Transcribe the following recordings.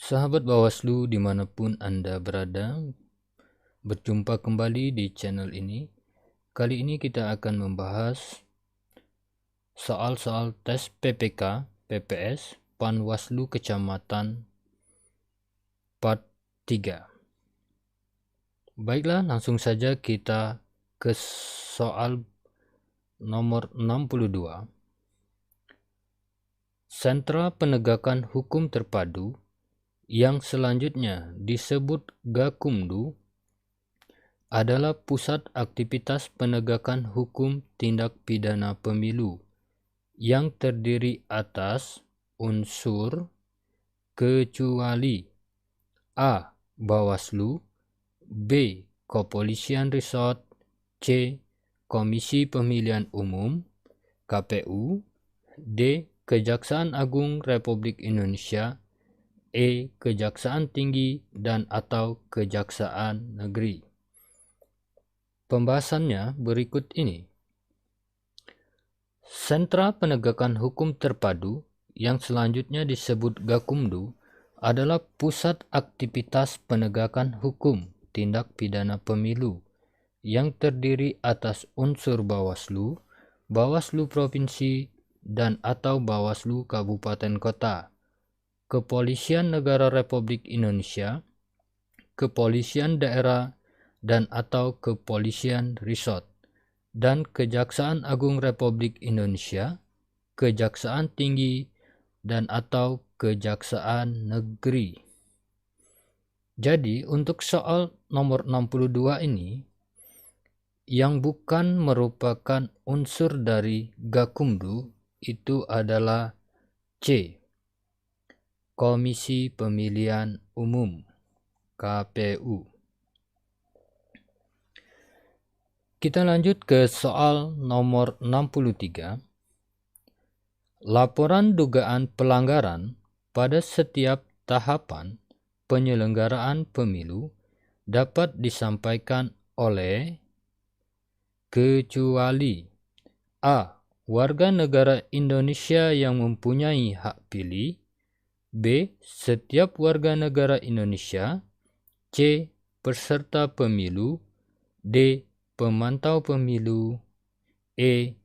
Sahabat Bawaslu dimanapun Anda berada, berjumpa kembali di channel ini. Kali ini kita akan membahas soal-soal tes PPK, PPS, Panwaslu Kecamatan Part 3. Baiklah, langsung saja kita ke soal nomor 62. Sentra Penegakan Hukum Terpadu yang selanjutnya disebut Gakumdu adalah pusat aktivitas penegakan hukum tindak pidana pemilu yang terdiri atas unsur kecuali A. Bawaslu, B. Kepolisian Resort, C. Komisi Pemilihan Umum KPU, D. Kejaksaan Agung Republik Indonesia, E. Kejaksaan Tinggi dan atau Kejaksaan Negeri. Pembahasannya berikut ini. Sentra Penegakan Hukum Terpadu yang selanjutnya disebut Gakumdu adalah pusat aktivitas penegakan hukum tindak pidana pemilu yang terdiri atas unsur Bawaslu, Bawaslu Provinsi dan atau Bawaslu Kabupaten Kota, Kepolisian Negara Republik Indonesia, Kepolisian Daerah dan atau Kepolisian Resort, dan Kejaksaan Agung Republik Indonesia, Kejaksaan Tinggi dan atau Kejaksaan Negeri. Jadi untuk soal nomor 62 ini, yang bukan merupakan unsur dari Gakumdu itu adalah C. Komisi Pemilihan Umum KPU. Kita lanjut ke soal nomor 63. Laporan dugaan pelanggaran pada setiap tahapan penyelenggaraan pemilu dapat disampaikan oleh kecuali A. Warga negara Indonesia yang mempunyai hak pilih, B. Setiap warga negara Indonesia, C. Peserta pemilu, D. Pemantau pemilu, E.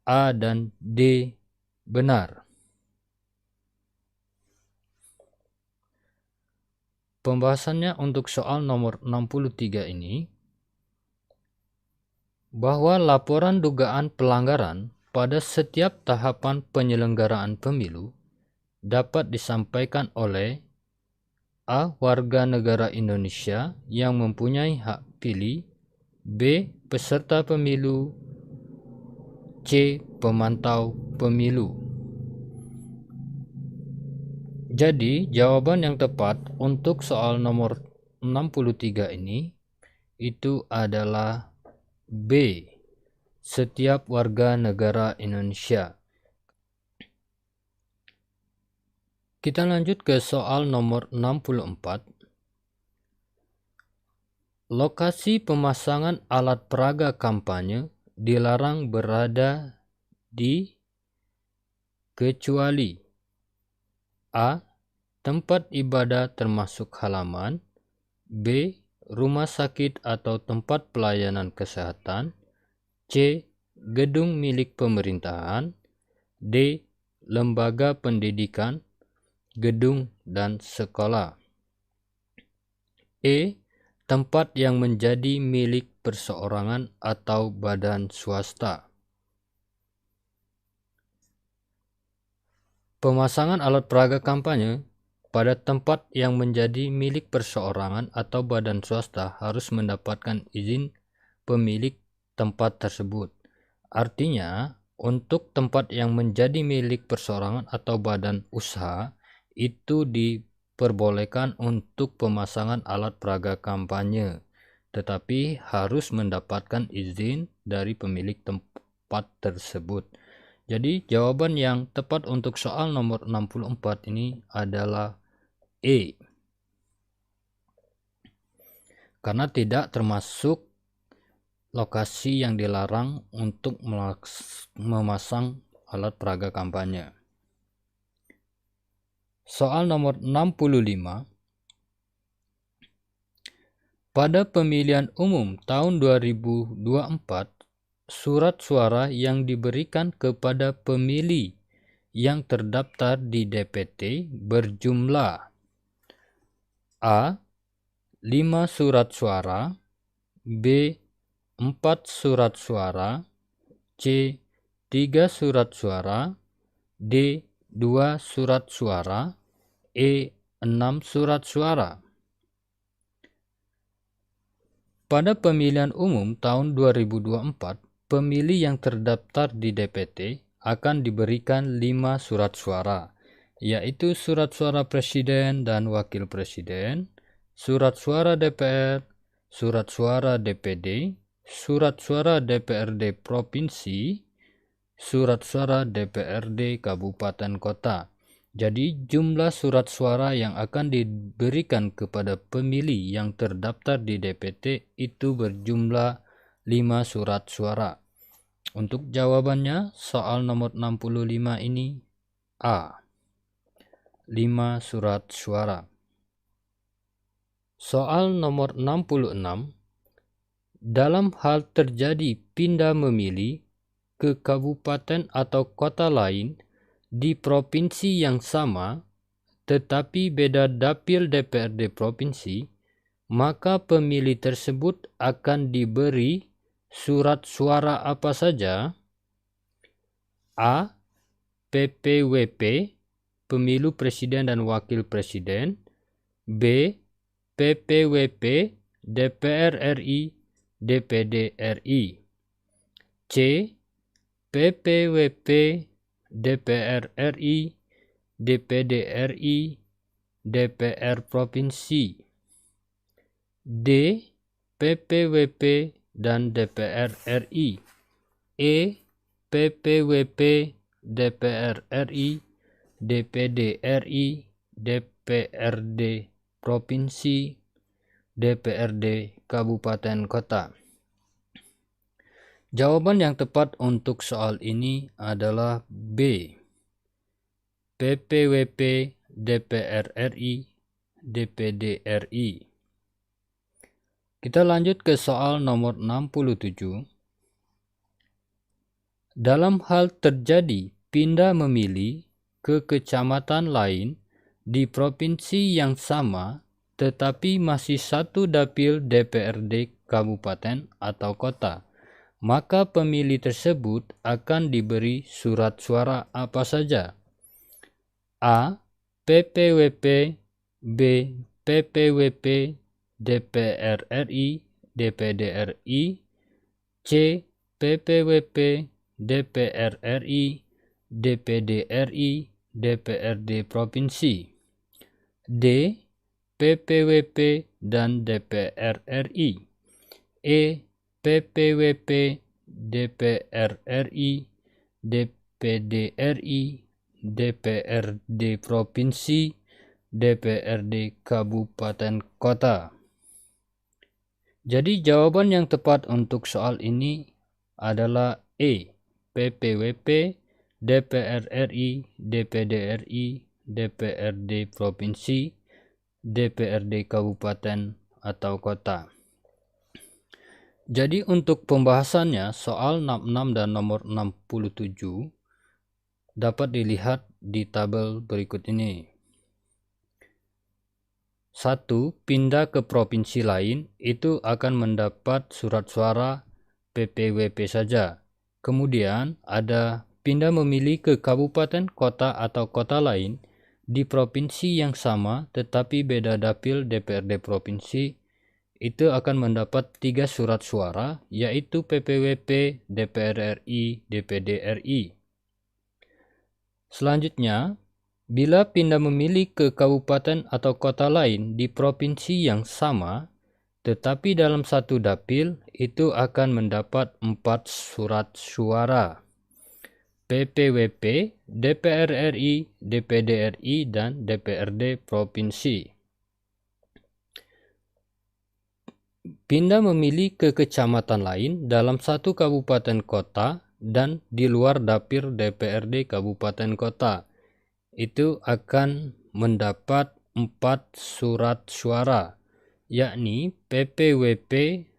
A dan D benar. Pembahasannya untuk soal nomor 63 ini, bahwa laporan dugaan pelanggaran pada setiap tahapan penyelenggaraan pemilu dapat disampaikan oleh A. Warga negara Indonesia yang mempunyai hak pilih, B. Peserta pemilu, C. Pemantau pemilu. Jadi jawaban yang tepat untuk soal nomor 63 ini itu adalah B. Setiap warga negara Indonesia. Kita lanjut ke soal nomor 64. Lokasi pemasangan alat peraga kampanye dilarang berada di kecuali A. Tempat ibadah termasuk halaman, B. Rumah sakit atau tempat pelayanan kesehatan, C. Gedung milik pemerintahan, D. Lembaga pendidikan, gedung dan sekolah, E. Tempat yang menjadi milik perseorangan atau badan swasta. Pemasangan alat peraga kampanye pada tempat yang menjadi milik perseorangan atau badan swasta harus mendapatkan izin pemilik tempat tersebut. Artinya, untuk tempat yang menjadi milik perseorangan atau badan usaha itu diperbolehkan untuk pemasangan alat peraga kampanye, tetapi harus mendapatkan izin dari pemilik tempat tersebut. Jadi jawaban yang tepat untuk soal nomor 64 ini adalah E. Karena tidak termasuk lokasi yang dilarang untuk memasang alat peraga kampanye. Soal nomor 65. Pada pemilihan umum tahun 2024, surat suara yang diberikan kepada pemilih yang terdaftar di DPT berjumlah A. 5 surat suara, B. 4 surat suara, C. 3 surat suara, D. 2 surat suara, E. 6 surat suara. Pada pemilihan umum tahun 2024, pemilih yang terdaftar di DPT akan diberikan 5 surat suara, yaitu surat suara presiden dan wakil presiden, surat suara DPR, surat suara DPD, surat suara DPRD provinsi, surat suara DPRD kabupaten kota. Jadi jumlah surat suara yang akan diberikan kepada pemilih yang terdaftar di DPT itu berjumlah 5 surat suara. Untuk jawabannya, soal nomor 65 ini A. 5 surat suara. Soal nomor 66. Dalam hal terjadi pindah memilih ke kabupaten atau kota lain di provinsi yang sama, tetapi beda dapil DPRD provinsi, maka pemilih tersebut akan diberi surat suara apa saja? A. PPWP, Pemilu Presiden dan Wakil Presiden. B. PPWP, DPR RI, DPD RI. C. PPWP, DPR RI, DPD RI, DPR Provinsi. D. PPWP dan DPR RI. E. PPWP, DPR RI, DPD RI, DPRD Provinsi, DPRD Kabupaten Kota. Jawaban yang tepat untuk soal ini adalah B. PPWP, DPR RI, DPD RI. Kita lanjut ke soal nomor 67. Dalam hal terjadi pindah memilih ke kecamatan lain di provinsi yang sama tetapi masih satu dapil DPRD kabupaten atau kota, maka pemilih tersebut akan diberi surat suara apa saja? A. PPWP, B. PPWP, DPR RI, DPD RI, C. PPWP, DPR RI, DPD RI, DPRD Provinsi. D. PPWP dan DPR RI. E. PPWP, DPR RI, DPD RI, DPRD Provinsi, DPRD Kabupaten Kota. Jadi jawaban yang tepat untuk soal ini adalah E. PPWP, DPR RI, DPD RI, DPRD Provinsi, DPRD Kabupaten atau Kota. Jadi untuk pembahasannya soal 66 dan nomor 67 dapat dilihat di tabel berikut ini. 1. Pindah ke provinsi lain itu akan mendapat surat suara PPWP saja. Kemudian ada pindah memilih ke kabupaten, kota atau kota lain di provinsi yang sama tetapi beda dapil DPRD provinsi, itu akan mendapat 3 surat suara, yaitu PPWP, DPR RI, DPD RI. Selanjutnya, bila pindah memilih ke kabupaten atau kota lain di provinsi yang sama, tetapi dalam satu dapil, itu akan mendapat 4 surat suara. PPWP, DPR RI, DPD RI, dan DPRD Provinsi. Pindah memilih ke kecamatan lain dalam satu kabupaten kota dan di luar dapil DPRD kabupaten kota, itu akan mendapat 4 surat suara, yakni PPWP,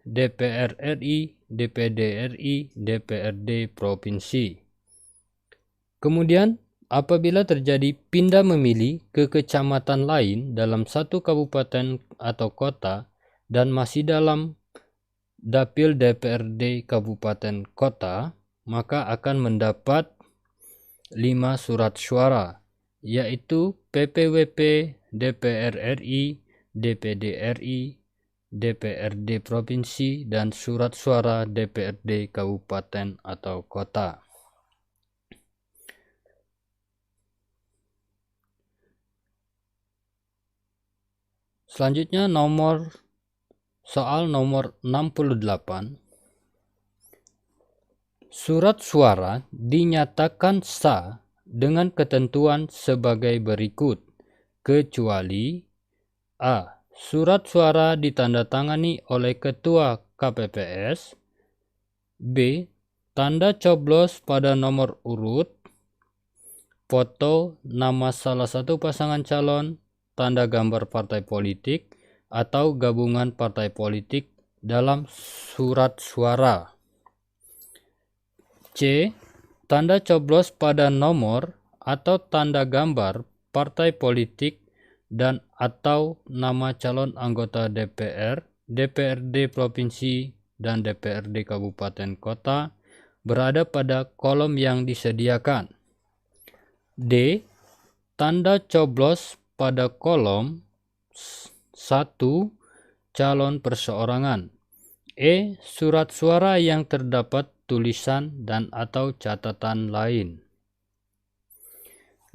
DPR RI, DPD RI, DPRD Provinsi. Kemudian, apabila terjadi pindah memilih ke kecamatan lain dalam satu kabupaten atau kota dan masih dalam dapil DPRD kabupaten kota, maka akan mendapat 5 surat suara, yaitu PPWP, DPR RI, DPD RI, DPRD Provinsi, dan surat suara DPRD kabupaten atau kota. Selanjutnya soal nomor 68. Surat suara dinyatakan sah dengan ketentuan sebagai berikut, kecuali A. Surat suara ditandatangani oleh Ketua KPPS. B. Tanda coblos pada nomor urut, foto nama salah satu pasangan calon, tanda gambar partai politik atau gabungan partai politik dalam surat suara. C. Tanda coblos pada nomor atau tanda gambar partai politik dan atau nama calon anggota DPR, DPRD Provinsi, dan DPRD Kabupaten Kota berada pada kolom yang disediakan. D. Tanda coblos pada kolom 1 calon perseorangan. E. Surat suara yang terdapat tulisan dan atau catatan lain.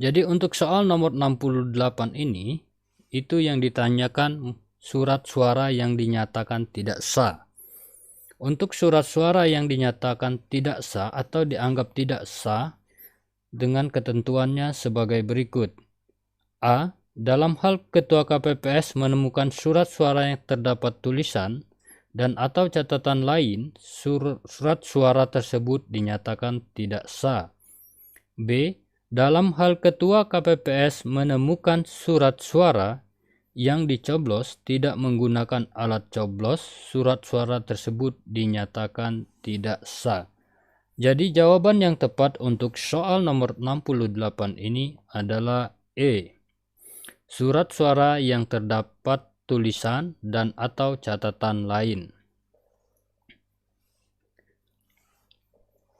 Jadi untuk soal nomor 68 ini, itu yang ditanyakan surat suara yang dinyatakan tidak sah. Untuk surat suara yang dinyatakan tidak sah atau dianggap tidak sah dengan ketentuannya sebagai berikut. A. Dalam hal Ketua KPPS menemukan surat suara yang terdapat tulisan dan atau catatan lain, surat suara tersebut dinyatakan tidak sah. B. Dalam hal Ketua KPPS menemukan surat suara yang dicoblos tidak menggunakan alat coblos, surat suara tersebut dinyatakan tidak sah. Jadi jawaban yang tepat untuk soal nomor 68 ini adalah E. Surat suara yang terdapat tulisan dan atau catatan lain.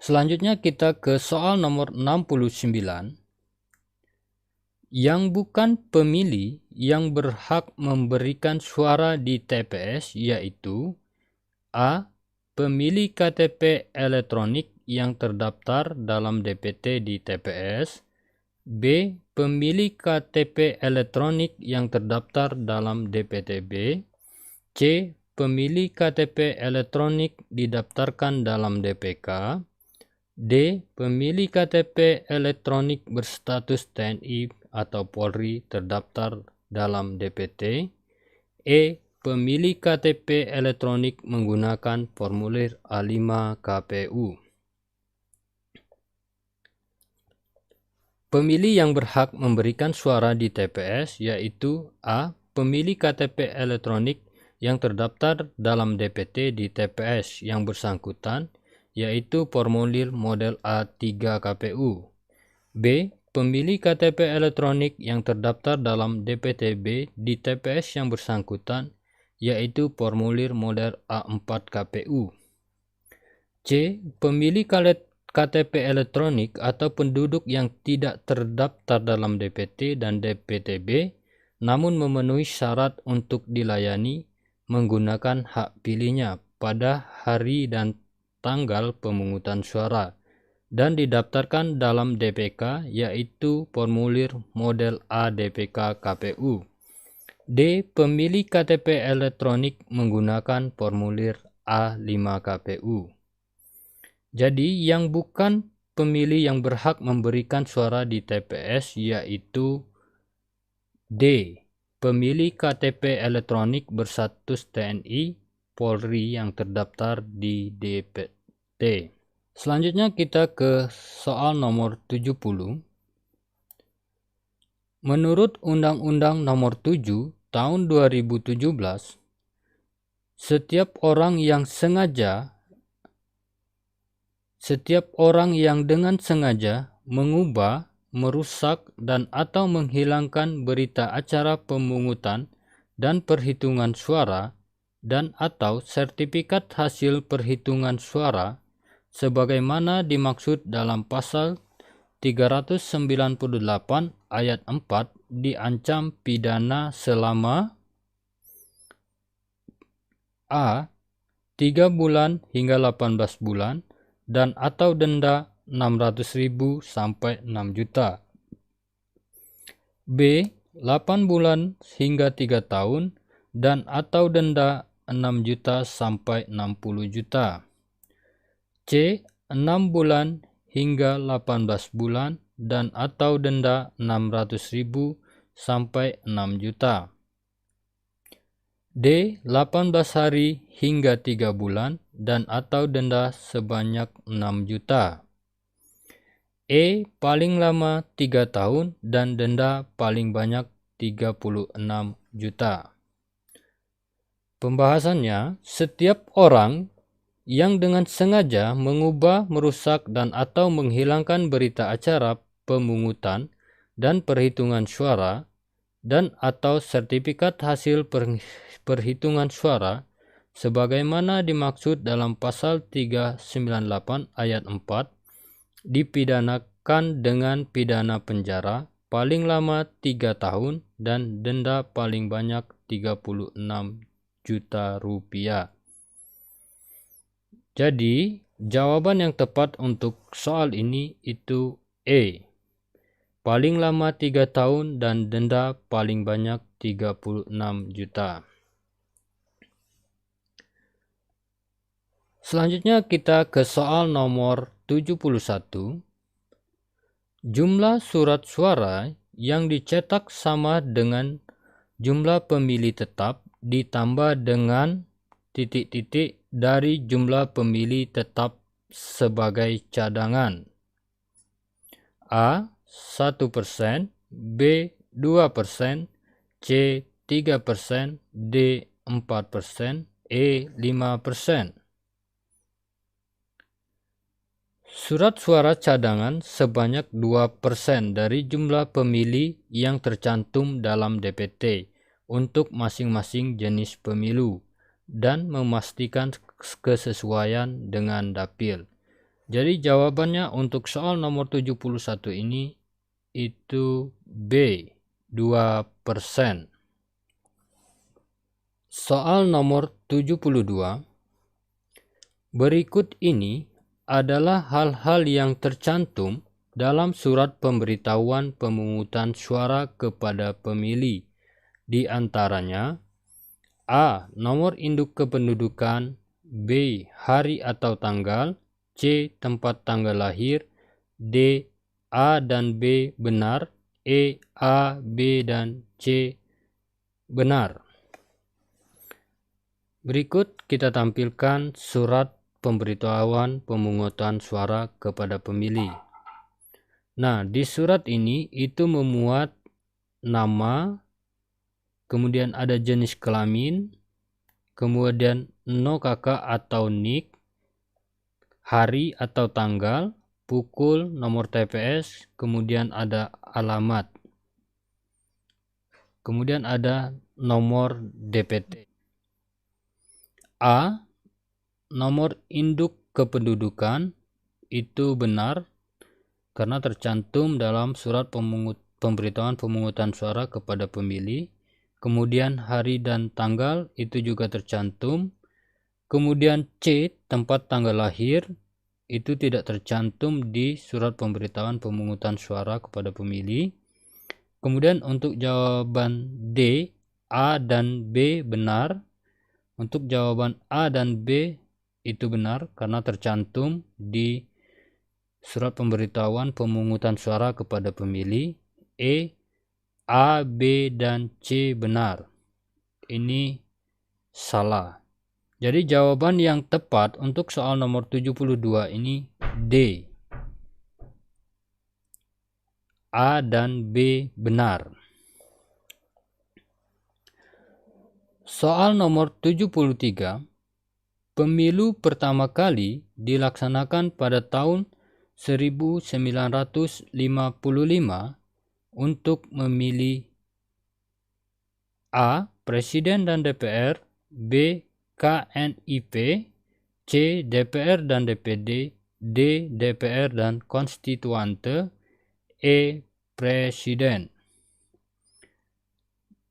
Selanjutnya kita ke soal nomor 69. Yang bukan pemilih yang berhak memberikan suara di TPS yaitu A. Pemilih KTP elektronik yang terdaftar dalam DPT di TPS. B. Pemilih KTP elektronik yang terdaftar dalam DPTB. C. Pemilih KTP elektronik didaftarkan dalam DPK. D. Pemilih KTP elektronik berstatus TNI atau Polri terdaftar dalam DPT. E. Pemilih KTP elektronik menggunakan formulir A5 KPU. Pemilih yang berhak memberikan suara di TPS yaitu A. Pemilih KTP elektronik yang terdaftar dalam DPT di TPS yang bersangkutan yaitu formulir model A3 KPU. B. Pemilih KTP elektronik yang terdaftar dalam DPTB di TPS yang bersangkutan yaitu formulir model A4 KPU. C. Pemilih KTP elektronik atau penduduk yang tidak terdaftar dalam DPT dan DPTB namun memenuhi syarat untuk dilayani menggunakan hak pilihnya pada hari dan tanggal pemungutan suara dan didaftarkan dalam DPK yaitu formulir model A DPK KPU. D. Pemilih KTP elektronik menggunakan formulir A5 KPU. Jadi yang bukan pemilih yang berhak memberikan suara di TPS yaitu D. Pemilih KTP elektronik berstatus TNI Polri yang terdaftar di DPT. Selanjutnya kita ke soal nomor 70. Menurut Undang-Undang Nomor 7 Tahun 2017, setiap orang yang dengan sengaja mengubah, merusak, dan atau menghilangkan berita acara pemungutan dan perhitungan suara dan atau sertifikat hasil perhitungan suara sebagaimana dimaksud dalam pasal 398 ayat 4 diancam pidana selama A. 3 bulan hingga 18 bulan dan atau denda 600.000 sampai 6 juta. B. 8 bulan hingga 3 tahun dan atau denda 6 juta sampai 60 juta. C. 6 bulan hingga 18 bulan dan atau denda 600.000 sampai 6 juta. D. 18 hari hingga 3 bulan dan atau denda sebanyak 6 juta. E. Paling lama 3 tahun dan denda paling banyak 36 juta. Pembahasannya, setiap orang yang dengan sengaja mengubah, merusak, dan atau menghilangkan berita acara pemungutan dan perhitungan suara dan atau sertifikat hasil perhitungan suara sebagaimana dimaksud dalam pasal 398 ayat 4 dipidanakan dengan pidana penjara paling lama 3 tahun dan denda paling banyak 36 juta rupiah. Jadi, jawaban yang tepat untuk soal ini itu E. Paling lama 3 tahun dan denda paling banyak 36 juta. Selanjutnya kita ke soal nomor 71. Jumlah surat suara yang dicetak sama dengan jumlah pemilih tetap ditambah dengan titik-titik dari jumlah pemilih tetap sebagai cadangan. A. 1%, B. 2%, C. 3%, D. 4%, E. 5%. Surat suara cadangan sebanyak 2% dari jumlah pemilih yang tercantum dalam DPT untuk masing-masing jenis pemilu dan memastikan kesesuaian dengan dapil. Jadi jawabannya untuk soal nomor 71 ini itu B, 2%. Soal nomor 72. Berikut ini adalah hal-hal yang tercantum dalam surat pemberitahuan pemungutan suara kepada pemilih. Di antaranya A. Nomor induk kependudukan, B. Hari atau tanggal, C. Tempat tanggal lahir, D. A dan B benar, E. A, B, dan C benar. Berikut kita tampilkan surat pemberitahuan pemungutan suara kepada pemilih. Nah, di surat ini itu memuat nama, kemudian ada jenis kelamin, kemudian NOKK atau NIK, hari atau tanggal, pukul, nomor TPS, kemudian ada alamat. Kemudian ada nomor DPT. A. Nomor induk kependudukan itu benar karena tercantum dalam surat pemberitahuan pemungutan suara kepada pemilih. Kemudian hari dan tanggal itu juga tercantum. Kemudian C. Tempat tanggal lahir itu tidak tercantum di surat pemberitahuan pemungutan suara kepada pemilih. Kemudian untuk jawaban D, A dan B benar. Untuk jawaban A dan B itu benar karena tercantum di surat pemberitahuan pemungutan suara kepada pemilih. E, A, B, dan C benar. Ini salah. Jadi jawaban yang tepat untuk soal nomor 72 ini D. A dan B benar. Soal nomor 73. Pemilu pertama kali dilaksanakan pada tahun 1955 untuk memilih A. Presiden dan DPR, B. KNIP, C. DPR dan DPD, D. DPR dan konstituante, E. Presiden.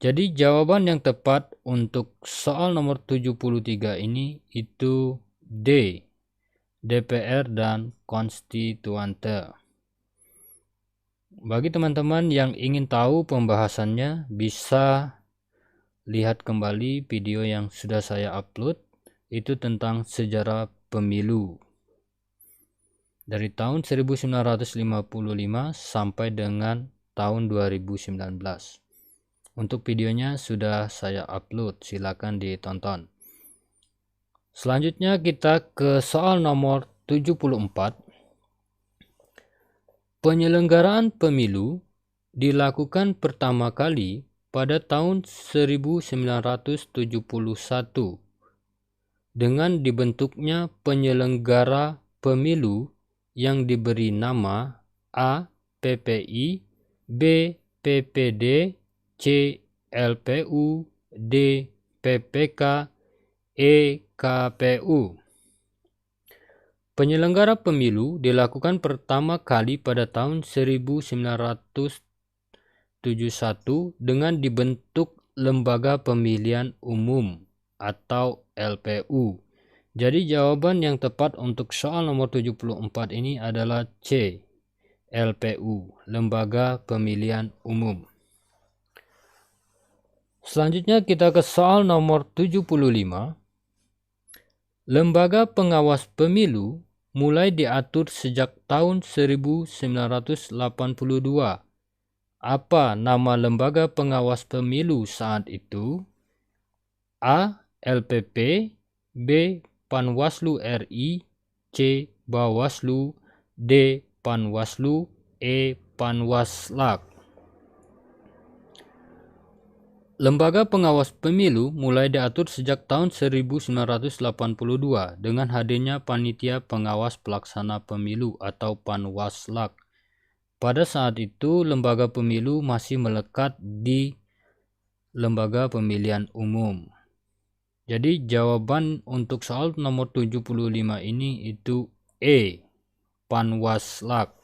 Jadi jawaban yang tepat untuk soal nomor 73 ini itu D. DPR dan konstituante. Bagi teman-teman yang ingin tahu pembahasannya, bisa lihat kembali video yang sudah saya upload, itu tentang sejarah pemilu dari tahun 1955 sampai dengan tahun 2019. Untuk videonya sudah saya upload, silakan ditonton. Selanjutnya kita ke soal nomor 74. Penyelenggaraan pemilu dilakukan pertama kali pada tahun 1971 dengan dibentuknya penyelenggara pemilu yang diberi nama A. PPI, B. PPD, C. LPU, D. PPK, E. KPU. Penyelenggara pemilu dilakukan pertama kali pada tahun 1971 dengan dibentuk Lembaga Pemilihan Umum atau LPU. Jadi jawaban yang tepat untuk soal nomor 74 ini adalah C. LPU, Lembaga Pemilihan Umum. Selanjutnya kita ke soal nomor 75. Lembaga pengawas pemilu mulai diatur sejak tahun 1982. Apa nama lembaga pengawas pemilu saat itu? A. LPP, B. Panwaslu RI, C. Bawaslu, D. Panwaslu, E. Panwaslak. Lembaga pengawas pemilu mulai diatur sejak tahun 1982 dengan hadirnya Panitia Pengawas Pelaksana Pemilu atau Panwaslak. Pada saat itu, lembaga pemilu masih melekat di Lembaga Pemilihan Umum. Jadi jawaban untuk soal nomor 75 ini itu E. Panwaslak,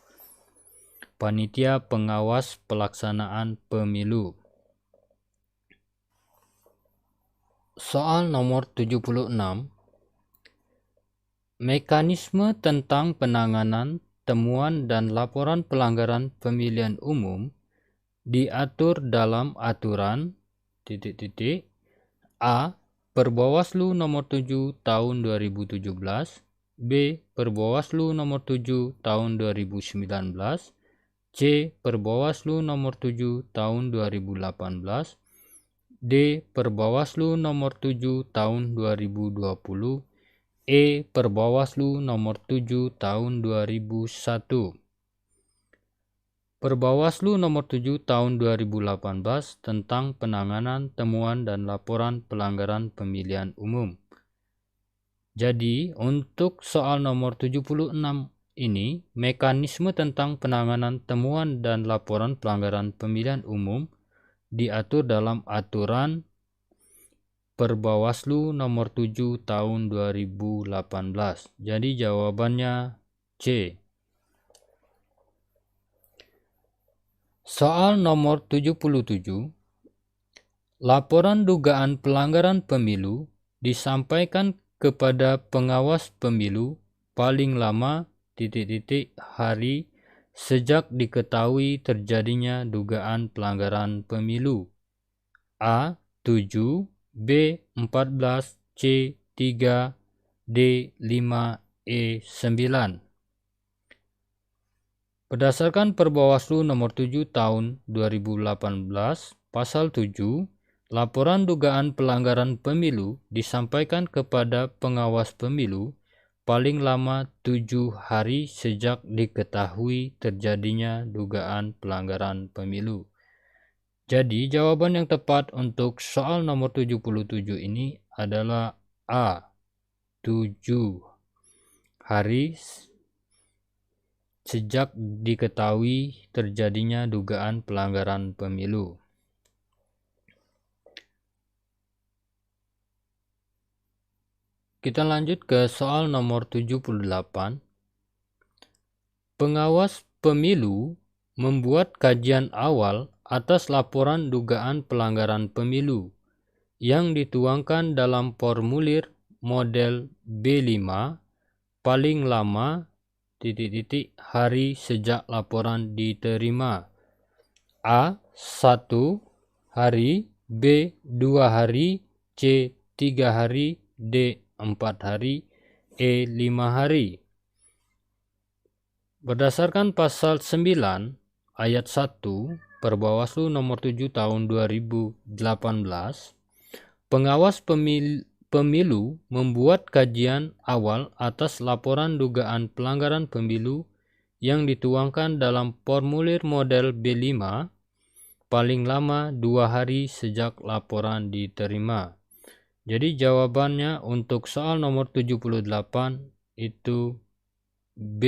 Panitia Pengawas Pelaksanaan Pemilu. Soal nomor 76. Mekanisme tentang penanganan temuan dan laporan pelanggaran pemilihan umum diatur dalam aturan A. Perbawaslu nomor 7 tahun 2017, B. Perbawaslu nomor 7 tahun 2019, C. Perbawaslu nomor 7 tahun 2018, D. Perbawaslu nomor 7 tahun 2020, E. Perbawaslu nomor 7 tahun 2001. Perbawaslu nomor 7 tahun 2018 tentang penanganan temuan dan laporan pelanggaran pemilihan umum. Jadi, untuk soal nomor 76 ini, mekanisme tentang penanganan temuan dan laporan pelanggaran pemilihan umum diatur dalam aturan Perbawaslu nomor 7 tahun 2018. Jadi jawabannya C. Soal nomor 77. Laporan dugaan pelanggaran pemilu disampaikan kepada pengawas pemilu paling lama hari sejak diketahui terjadinya dugaan pelanggaran pemilu. A. 7, B. 14, C. 3, D. 5, E. 9. Berdasarkan Perbawaslu nomor 7 tahun 2018, pasal 7, laporan dugaan pelanggaran pemilu disampaikan kepada pengawas pemilu paling lama 7 hari sejak diketahui terjadinya dugaan pelanggaran pemilu. Jadi jawaban yang tepat untuk soal nomor 77 ini adalah A. 7 hari sejak diketahui terjadinya dugaan pelanggaran pemilu. Kita lanjut ke soal nomor 78. Pengawas pemilu membuat kajian awal atas laporan dugaan pelanggaran pemilu yang dituangkan dalam formulir model B5 paling lama ... hari sejak laporan diterima. A. 1 hari, B. 2 hari, C. 3 hari, D. 4 hari, E. 5 hari. Berdasarkan pasal 9 ayat 1 Perbawaslu nomor 7 tahun 2018, pengawas pemilu membuat kajian awal atas laporan dugaan pelanggaran pemilu yang dituangkan dalam formulir model B5 paling lama 2 hari sejak laporan diterima. Jadi jawabannya untuk soal nomor 78 itu B.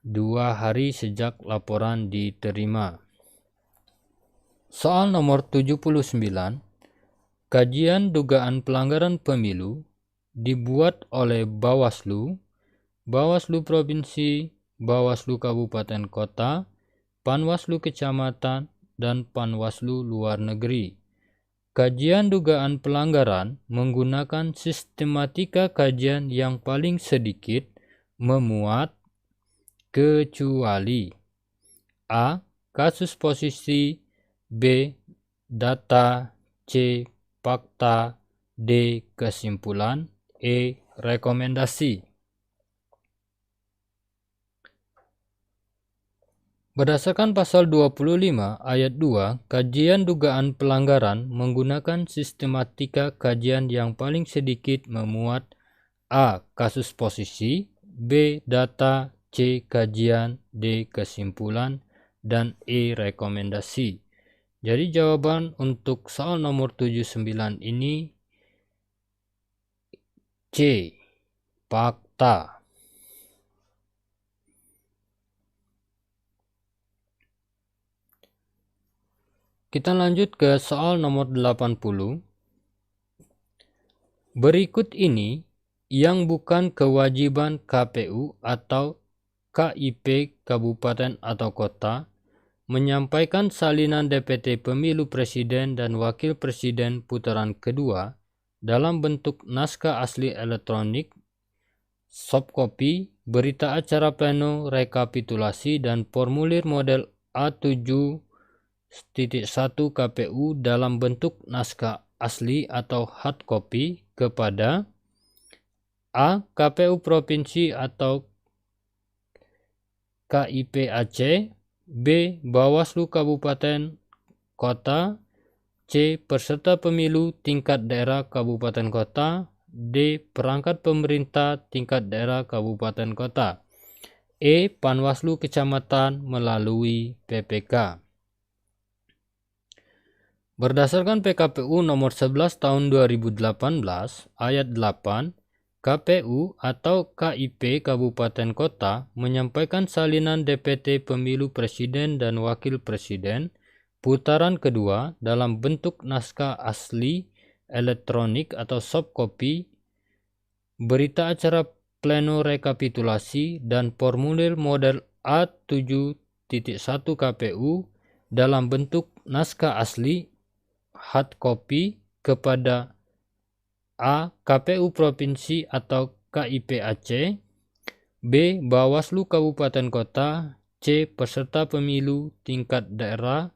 2 hari sejak laporan diterima. Soal nomor 79. Kajian dugaan pelanggaran pemilu dibuat oleh Bawaslu, Bawaslu Provinsi, Bawaslu Kabupaten Kota, Panwaslu Kecamatan, dan Panwaslu Luar Negeri. Kajian dugaan pelanggaran menggunakan sistematika kajian yang paling sedikit memuat kecuali A. Kasus posisi, B. Data, C. Fakta, D. Kesimpulan, E. Rekomendasi. Berdasarkan pasal 25 ayat 2, kajian dugaan pelanggaran menggunakan sistematika kajian yang paling sedikit memuat A. Kasus posisi, B. Data, C. Kajian, D. Kesimpulan, dan E. Rekomendasi. Jadi jawaban untuk soal nomor 79 ini C. Fakta. Kita lanjut ke soal nomor 80. Berikut ini yang bukan kewajiban KPU atau KIP Kabupaten atau Kota menyampaikan salinan DPT Pemilu Presiden dan Wakil Presiden putaran kedua dalam bentuk naskah asli elektronik, softcopy, berita acara pleno, rekapitulasi, dan formulir model A7.1 KPU dalam bentuk naskah asli atau hard copy kepada A. KPU Provinsi atau KIP Aceh, B. Bawaslu Kabupaten Kota, C. Peserta pemilu tingkat daerah Kabupaten Kota, D. Perangkat pemerintah tingkat daerah Kabupaten Kota, E. Panwaslu Kecamatan melalui PPK. Berdasarkan PKPU nomor 11 tahun 2018 ayat 8, KPU atau KIP Kabupaten Kota menyampaikan salinan DPT Pemilu Presiden dan Wakil Presiden putaran kedua dalam bentuk naskah asli elektronik atau soft copy, berita acara pleno rekapitulasi, dan formulir model A7.1 KPU dalam bentuk naskah asli hard copy kepada A. KPU Provinsi atau KIP Aceh, B. Bawaslu Kabupaten Kota, C. Peserta pemilu tingkat daerah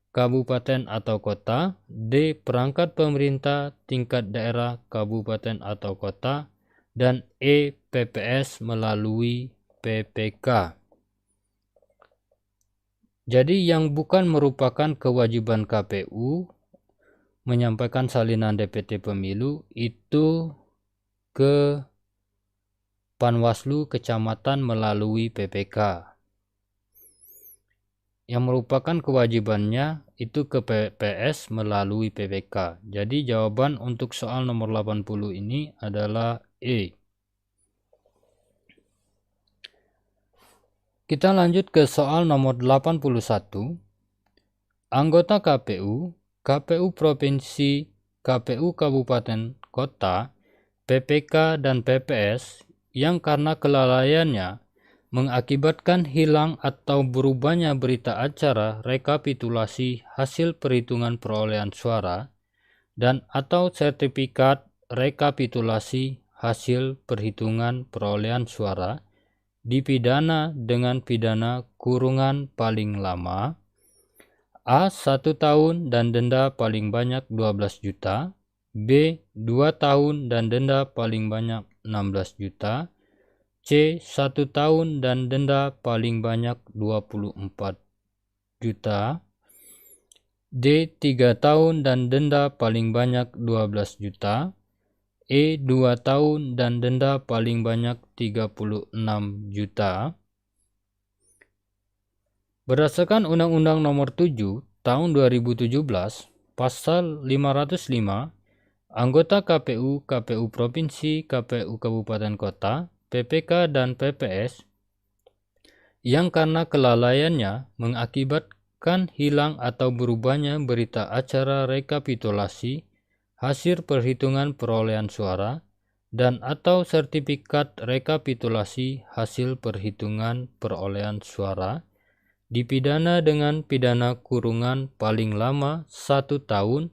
Kabupaten atau Kota, D. Perangkat pemerintah tingkat daerah Kabupaten atau Kota, dan E. PPS melalui PPK. Jadi yang bukan merupakan kewajiban KPU menyampaikan salinan DPT pemilu itu ke Panwaslu Kecamatan melalui PPK. Yang merupakan kewajibannya itu ke PPS melalui PPK. Jadi jawaban untuk soal nomor 80 ini adalah E. Kita lanjut ke soal nomor 81. Anggota KPU, KPU Provinsi, KPU Kabupaten Kota, PPK dan PPS yang karena kelalaiannya mengakibatkan hilang atau berubahnya berita acara rekapitulasi hasil perhitungan perolehan suara dan atau sertifikat rekapitulasi hasil perhitungan perolehan suara dipidana dengan pidana kurungan paling lama A. 1 tahun dan denda paling banyak 12 juta, B. 2 tahun dan denda paling banyak 16 juta, C. 1 tahun dan denda paling banyak 24 juta, D. 3 tahun dan denda paling banyak 12 juta, E. 2 tahun dan denda paling banyak 36 juta. Berdasarkan Undang-Undang Nomor 7 Tahun 2017, Pasal 505, anggota KPU, KPU Provinsi, KPU Kabupaten Kota, PPK dan PPS yang karena kelalaiannya mengakibatkan hilang atau berubahnya berita acara rekapitulasi hasil perhitungan perolehan suara dan atau sertifikat rekapitulasi hasil perhitungan perolehan suara dipidana dengan pidana kurungan paling lama 1 tahun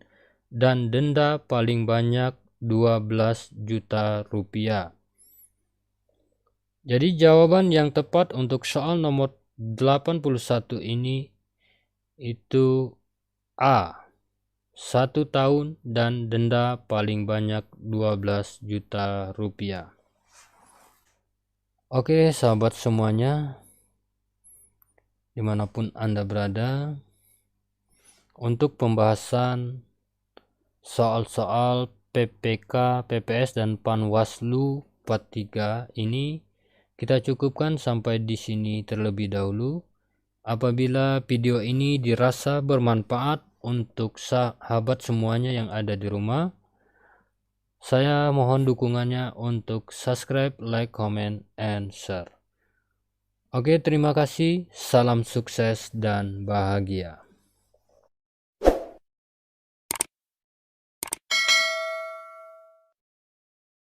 dan denda paling banyak 12 juta rupiah. Jadi jawaban yang tepat untuk soal nomor 81 ini itu A. 1 tahun dan denda paling banyak 12 juta rupiah. Oke sahabat semuanya, dimanapun Anda berada, untuk pembahasan soal-soal PPK, PPS, dan Panwaslu part 3 ini kita cukupkan sampai di sini terlebih dahulu. Apabila video ini dirasa bermanfaat untuk sahabat semuanya yang ada di rumah, saya mohon dukungannya untuk subscribe, like, comment, and share. Oke, terima kasih. Salam sukses dan bahagia.